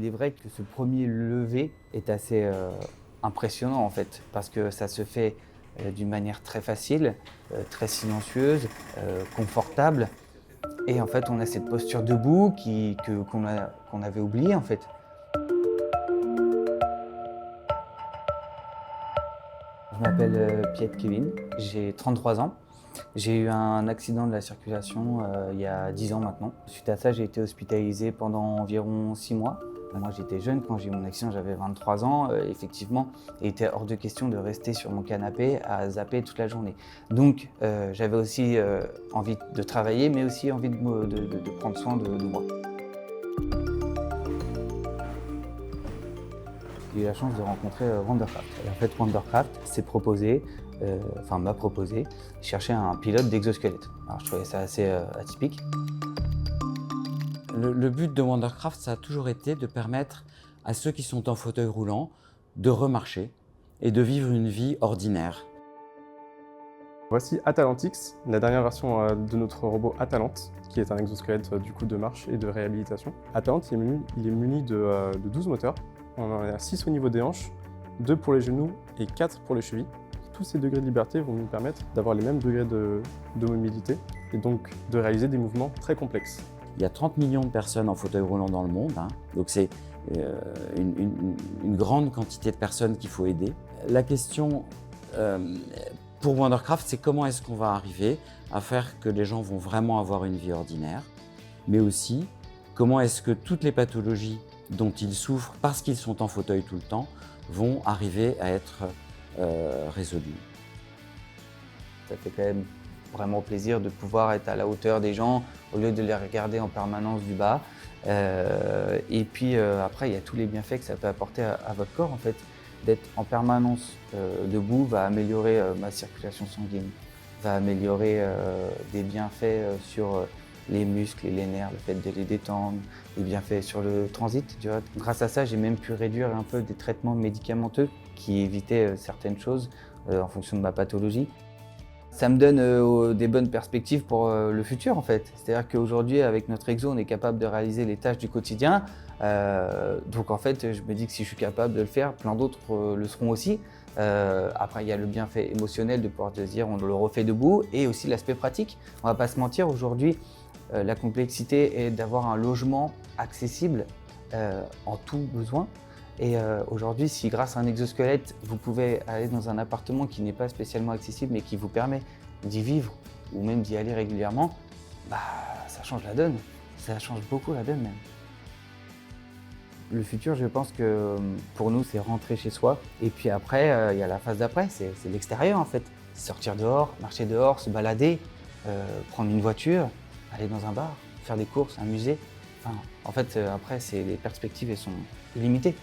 Il est vrai que ce premier lever est assez impressionnant en fait, parce que ça se fait d'une manière très facile, très silencieuse, confortable. Et en fait, on a cette posture debout qu'on avait oubliée en fait. Je m'appelle Piet Kevin, j'ai 33 ans. J'ai eu un accident de la circulation il y a 10 ans maintenant. Suite à ça, j'ai été hospitalisé pendant environ 6 mois. Moi, j'étais jeune quand j'ai eu mon accident, j'avais 23 ans. Effectivement, il était hors de question de rester sur mon canapé à zapper toute la journée. Donc, j'avais aussi envie de travailler, mais aussi envie de prendre soin de moi. J'ai eu la chance de rencontrer Wandercraft. Et en fait, Wandercraft m'a proposé de chercher un pilote d'exosquelette. Alors, je trouvais ça assez atypique. Le but de Wandercraft, ça a toujours été de permettre à ceux qui sont en fauteuil roulant de remarcher et de vivre une vie ordinaire. Voici Atalantix, la dernière version de notre robot Atalante, qui est un exosquelette du coup de marche et de réhabilitation. Atalante, il est muni de 12 moteurs. On en a 6 au niveau des hanches, 2 pour les genoux et 4 pour les chevilles. Tous ces degrés de liberté vont nous permettre d'avoir les mêmes degrés de mobilité et donc de réaliser des mouvements très complexes. Il y a 30 millions de personnes en fauteuil roulant dans le monde, donc c'est une grande quantité de personnes qu'il faut aider. La question pour Wandercraft, c'est comment est-ce qu'on va arriver à faire que les gens vont vraiment avoir une vie ordinaire, mais aussi comment est-ce que toutes les pathologies dont ils souffrent parce qu'ils sont en fauteuil tout le temps vont arriver à être résolues. Ça fait quand même vraiment plaisir de pouvoir être à la hauteur des gens au lieu de les regarder en permanence du bas. Et puis après, il y a tous les bienfaits que ça peut apporter à votre corps en fait. D'être en permanence debout va améliorer ma circulation sanguine, va améliorer des bienfaits sur les muscles et les nerfs, le fait de les détendre, des bienfaits sur le transit. Tu vois. Grâce à ça, j'ai même pu réduire un peu des traitements médicamenteux qui évitaient certaines choses en fonction de ma pathologie. Ça me donne des bonnes perspectives pour le futur en fait. C'est-à-dire qu'aujourd'hui, avec notre exo, on est capable de réaliser les tâches du quotidien. Donc en fait, je me dis que si je suis capable de le faire, plein d'autres le seront aussi. Après, il y a le bienfait émotionnel de pouvoir te dire on le refait debout et aussi l'aspect pratique. On va pas se mentir, aujourd'hui, la complexité est d'avoir un logement accessible en tout besoin. Et aujourd'hui, si grâce à un exosquelette, vous pouvez aller dans un appartement qui n'est pas spécialement accessible mais qui vous permet d'y vivre ou même d'y aller régulièrement, bah, ça change la donne. Ça change beaucoup la donne même. Le futur, je pense que pour nous, c'est rentrer chez soi. Et puis après, il y a la phase d'après, c'est l'extérieur en fait. Sortir dehors, marcher dehors, se balader, prendre une voiture, aller dans un bar, faire des courses, un musée. Enfin, en fait, après, les perspectives elles sont illimitées.